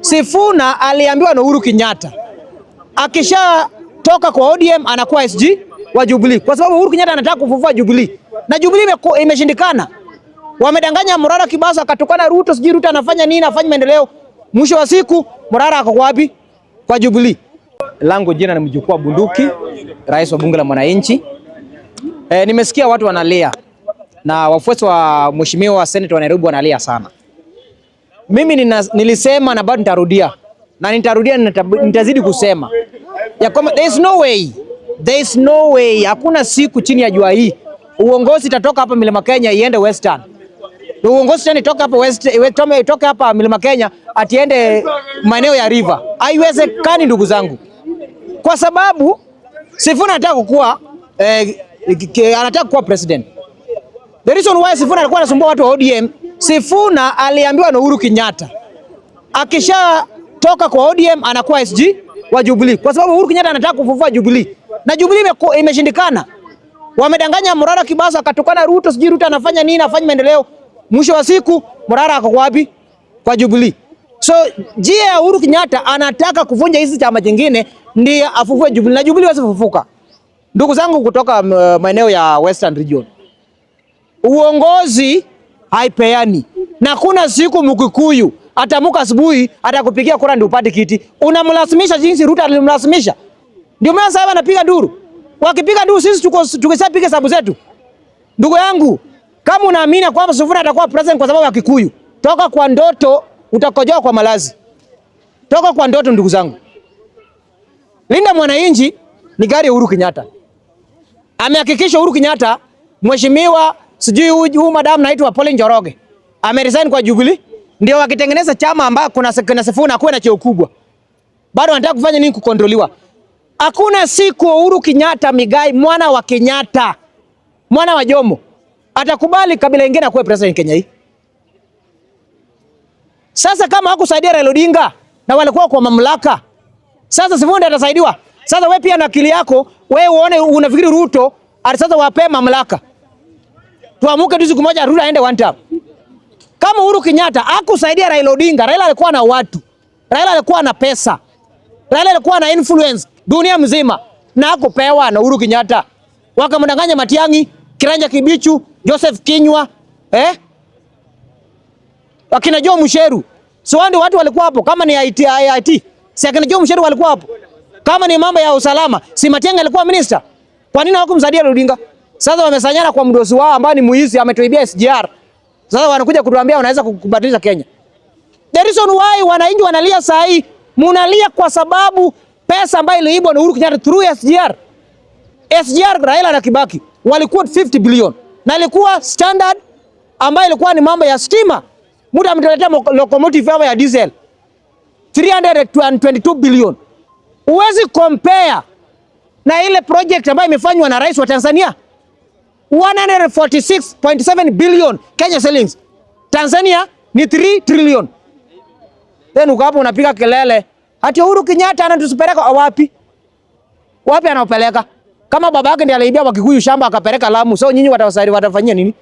Sifuna aliambiwa na Uhuru Kenyatta akisha toka kwa ODM anakuwa SG wa Jubilee, kwa sababu Uhuru Kenyatta anataka kufufua Jubilee na Jubilee imeshindikana. Wamedanganya Murara Kibasa, akatukana Ruto, sijui Ruto anafanya nini, afanye maendeleo. Mwisho wa siku Murara ako wapi? Kwa Jubilee. Langu jina ni Mjukuu Bunduki, rais wa bunge la mwananchi. Nimesikia watu wanalia na wafuasi wa mheshimiwa wa Senate wa Nairobi wanalia sana. Mimi nilisema na bado nitarudia na nitarudia, nitazidi kusema ya kwamba there is no way, hakuna siku chini ya jua hii uongozi itatoka hapa Mlima Kenya iende Western. Uongozi tena itoka hapa itoka hapa Mlima Kenya atiende maeneo ya River. Haiwezekani ndugu zangu. Kwa sababu Sifuna anataka kuwa president. The reason why Sifuna alikuwa anasumbua watu wa ODM, Sifuna aliambiwa na Uhuru Kenyatta akisha toka kwa ODM anakuwa SG wa Jubilee, kwa sababu Uhuru Kenyatta anataka kufufua Jubilee na Jubilee imeshindikana. Wamedanganya Murara Kibasa, akatukana Ruto, sijui Ruto anafanya nini, afanye maendeleo. Mwisho wa siku Murara ako wapi? Kwa Jubilee. So jia Uhuru Kenyatta anataka kuvunja hizi chama jingine ndiye afufue Jubilee na Jubilee wasi fufuka. Ndugu zangu kutoka maeneo ya Western Region, uongozi haipeani na kuna siku Mkikuyu atamuka asubuhi atakupigia kura ndio upate kiti. Unamlazimisha jinsi Ruto alimlazimisha. Ndio maana sasa wanapiga nduru. Wakipiga nduru sisi tukishapiga hesabu zetu. Ndugu yangu, kama unaamini kwamba Sifuna atakuwa president kwa sababu ya Kikuyu, toka kwa ndoto utakojoa kwa malazi. Toka kwa ndoto ndugu zangu. Linda mwananchi ni gari ya Uhuru Kenyatta. Amehakikisha Uhuru Kenyatta, mheshimiwa sijui huyu madam naitwa Pauline Njoroge ameresign kwa Jubilee, ndio wakitengeneza chama ambao kuna Sifuna kuwe na cheo kubwa. Bado wanataka kufanya nini? Kukontroliwa. Hakuna siku Uhuru Kenyatta Migai, mwana wa Kenyatta, mwana wa Jomo, atakubali kabila lingine akuwe president Kenya hii. Sasa kama hakusaidia Raila Odinga na walikuwa kwa mamlaka, sasa Sifuna atasaidiwa. Sasa wewe pia na akili yako, wewe uone unafikiri Ruto sasa wape mamlaka. Tuamuke tu siku moja Ruto aende one time. Kama Uhuru Kenyatta hakusaidia Raila Odinga, Raila alikuwa na watu, Raila alikuwa na pesa, Raila alikuwa na influence dunia mzima na hakupewa na Uhuru Kenyatta. Wakamdanganya Matiang'i, Kiranja Kibichu, Joseph Kinyua, wakina Joe Musheru. So ndio watu walikuwa hapo. Kama ni IT, si akina Joe Musheru walikuwa hapo. Kama ni mambo ya usalama, si Matiang'i alikuwa minister. Kwa nini hawakumsaidia Odinga? Sasa wamesanyana kwa mdosi wao ambaye ni muizi, ametuibia SGR. Sasa wanakuja kutuambia wanaweza kubadilisha Kenya. The reason why wananchi wanalia saa hii, munalia kwa sababu pesa ambayo iliibwa na Uhuru Kenyatta through SGR. SGR Raila na Kibaki walikuwa 50 billion na ilikuwa standard ambayo ilikuwa ni mambo ya stima. Muda ametuletea locomotive ya diesel 322 billion. Uwezi compare na ile project ambayo imefanywa na rais wa Tanzania 146.7 billion Kenya shillings. Tanzania ni 3 trillion. Then uko hapo unapiga kelele ati Uhuru Kenyatta anatusipeleka wapi? Wapi anapeleka? Kama baba yake ndiye aliibia Wakikuyu shamba akapeleka Lamu, so nyinyi watafanyia nini?